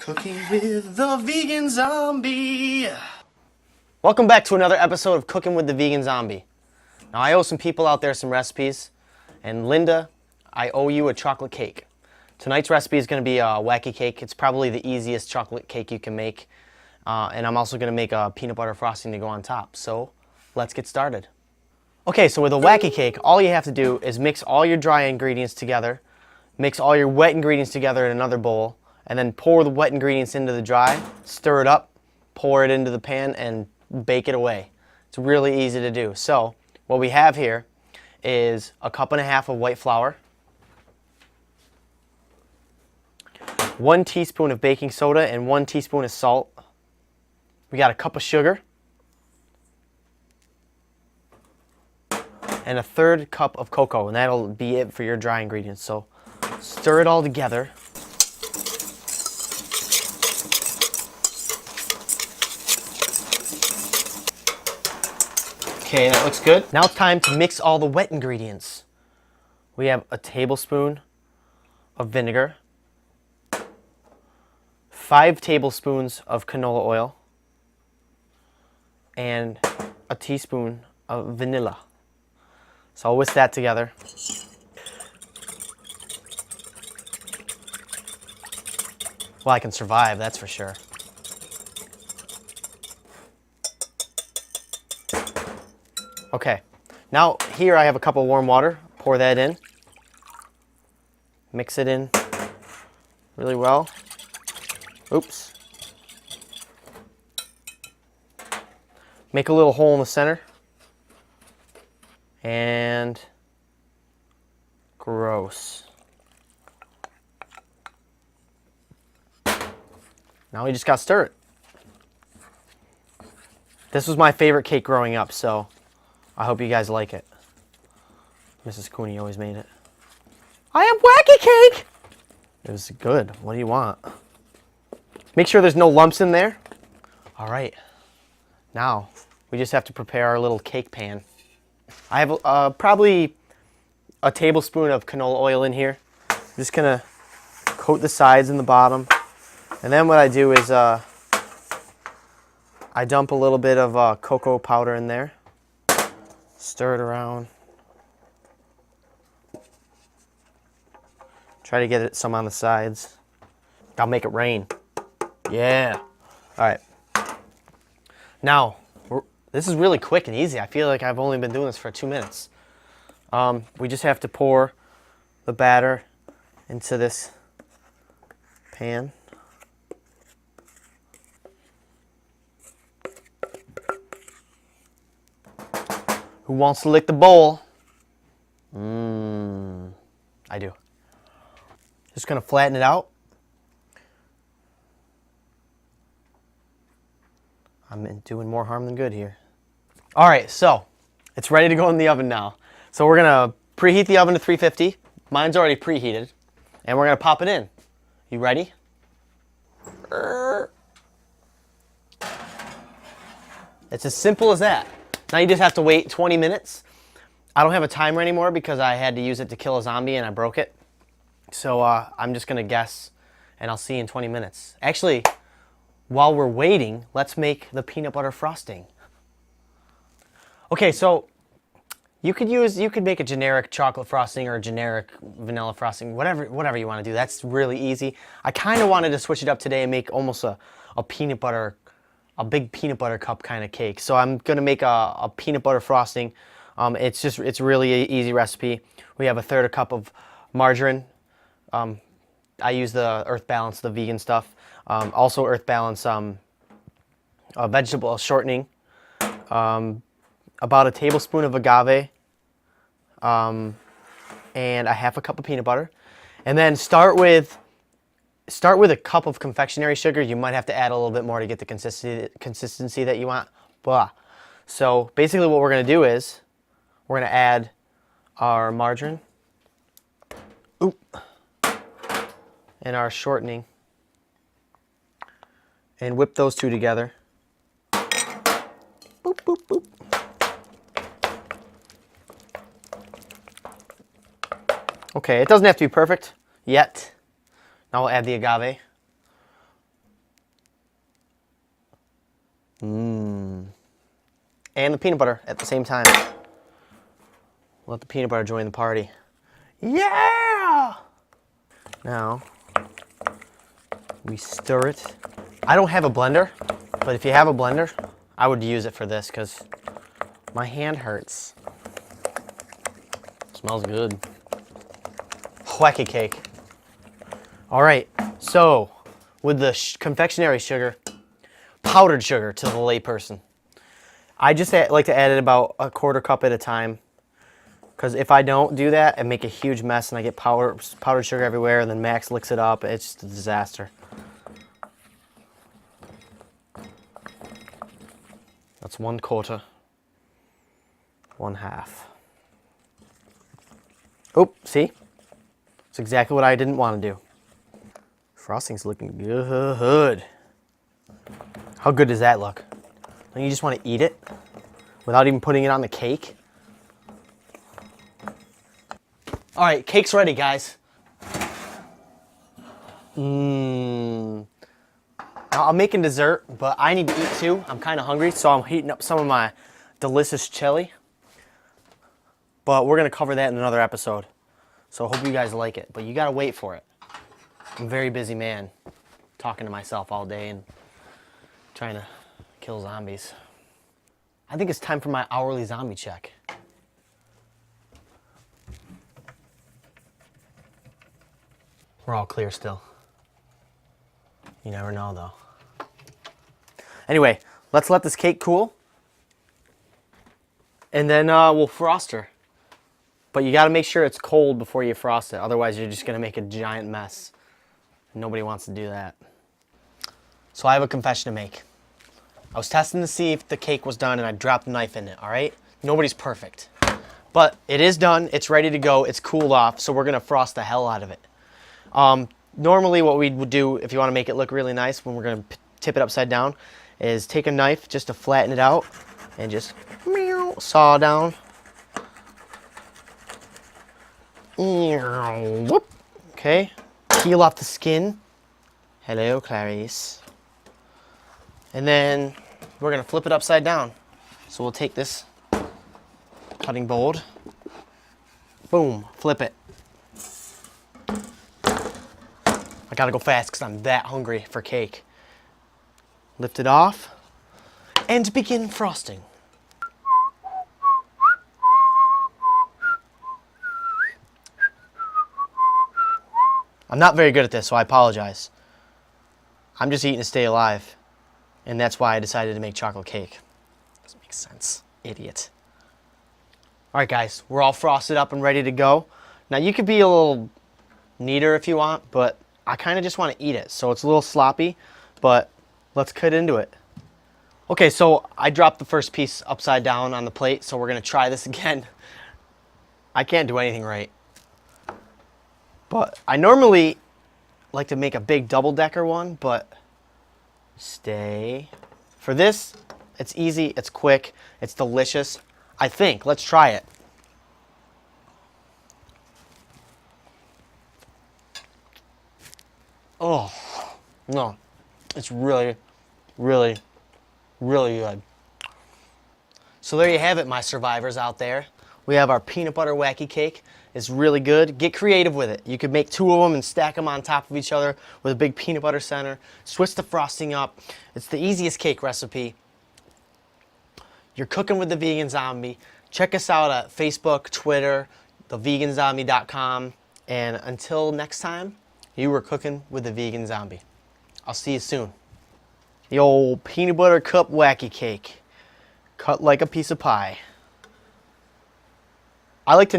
Cooking with the vegan zombie. Welcome back to another episode of Cooking with the Vegan Zombie. Now I owe some people out there some recipes, and Linda, I owe you a chocolate cake. Tonight's recipe is going to be a Wacky Cake. It's probably the easiest chocolate cake you can make, and I'm also going to make a peanut butter frosting to go on top. So let's get started. Okay, so with a Wacky Cake, all you have to do is mix all your dry ingredients together, mix all your wet ingredients together in another bowl, and then pour the wet ingredients into the dry, stir it up, pour it into the pan, and bake it away. It's really easy to do. So what we have here is a cup and a half of white flour, 1 teaspoon of baking soda, and 1 teaspoon of salt. We got a cup of sugar, and a 1/3 cup of cocoa, and that'll be it for your dry ingredients. So stir it all together. Okay, that looks good. Now it's time to mix all the wet ingredients. We have a tablespoon of vinegar, 5 tablespoons of canola oil, and a teaspoon of vanilla. So I'll whisk that together. Well, I can survive, that's for sure. Okay, now here I have a cup of warm water. Pour that in. Mix it in really well. Oops. Make a little hole in the center. And gross. Now we just gotta stir it. This was my favorite cake growing up, so I hope you guys like it. Mrs. Cooney always made it. I am Wacky Cake! It was good. What do you want? Make sure there's no lumps in there. All right. Now, we just have to prepare our little cake pan. I have probably a tablespoon of canola oil in here. I'm just gonna coat the sides and the bottom. And then what I do is I dump a little bit of cocoa powder in there. Stir it around. Try to get it some on the sides. I'll make it rain. Yeah. All right. Now, this is really quick and easy. I feel like I've only been doing this for 2 minutes. We just have to pour the batter into this pan. Who wants to lick the bowl? I do. Just gonna flatten it out. I'm doing more harm than good here. All right, so it's ready to go in the oven now. So we're gonna preheat the oven to 350. Mine's already preheated. And we're gonna pop it in. You ready? It's as simple as that. Now you just have to wait 20 minutes. I don't have a timer anymore because I had to use it to kill a zombie and I broke it. So I'm just gonna guess and I'll see you in 20 minutes. Actually, while we're waiting, let's make the peanut butter frosting. Okay, so you could make a generic chocolate frosting or a generic vanilla frosting, whatever you want to do. That's really easy. I kind of wanted to switch it up today and make almost a big peanut butter cup kind of cake. So I'm gonna make a peanut butter frosting. It's really an easy recipe. We have a 1/3 cup of margarine. I use the Earth Balance, the vegan stuff. Also Earth Balance vegetable shortening. About a tablespoon of agave. And a 1/2 cup of peanut butter. And then start with a cup of confectionery sugar. You might have to add a little bit more to get the consistency that you want. Blah. So basically what we're going to do is we're going to add our margarine. Oop. And our shortening. And whip those two together. Boop, boop, boop. Okay, it doesn't have to be perfect yet. Now we'll add the agave. And the peanut butter at the same time. Let the peanut butter join the party. Yeah! Now, we stir it. I don't have a blender, but if you have a blender, I would use it for this because my hand hurts. Smells good. Wacky cake. All right, so with the confectionery sugar, powdered sugar to the layperson, I just like to add it about a quarter cup at a time. Because if I don't do that, I make a huge mess and I get powdered sugar everywhere, and then Max licks it up. It's just a disaster. That's 1/4, 1/2. Oh, see? That's exactly what I didn't want to do. Frosting's looking good. How good does that look? Don't you just want to eat it without even putting it on the cake? All right, cake's ready, guys. Now I'm making dessert, but I need to eat too. I'm kind of hungry, so I'm heating up some of my delicious chili. But we're gonna cover that in another episode. So I hope you guys like it, but you gotta wait for it. I'm a very busy man, talking to myself all day and trying to kill zombies. I think it's time for my hourly zombie check. We're all clear still. You never know though. Anyway, let's let this cake cool. And then we'll frost her. But you gotta make sure it's cold before you frost it. Otherwise you're just gonna make a giant mess. Nobody wants to do that. So I have a confession to make. I was testing to see if the cake was done and I dropped the knife in it, all right? Nobody's perfect. But it is done, it's ready to go, it's cooled off, so we're gonna frost the hell out of it. Normally what we would do if you want to make it look really nice when we're going to tip it upside down is take a knife just to flatten it out and just saw down. Whoop. Okay, peel off the skin. Hello, Clarice. And then we're going to flip it upside down. So we'll take this cutting board, boom, flip it. I gotta go fast because I'm that hungry for cake. Lift it off and begin frosting. I'm not very good at this, so I apologize. I'm just eating to stay alive, and that's why I decided to make chocolate cake. Doesn't make sense, idiot. All right, guys, we're all frosted up and ready to go. Now you could be a little neater if you want, but I kind of just want to eat it, so it's a little sloppy, but let's cut into it. Okay, so I dropped the first piece upside down on the plate, so we're going to try this again. I can't do anything right. But I normally like to make a big double-decker one, but stay. For this, it's easy, it's quick, it's delicious. I think. Let's try it. Oh, no, it's really, really, really good. So there you have it, my survivors out there. We have our peanut butter wacky cake. It's really good. Get creative with it. You could make 2 of them and stack them on top of each other with a big peanut butter center. Switch the frosting up. It's the easiest cake recipe. You're cooking with the Vegan Zombie. Check us out at Facebook, Twitter, theveganzombie.com. And until next time, you were cooking with the Vegan Zombie. I'll see you soon. The old peanut butter cup wacky cake. Cut like a piece of pie. I like to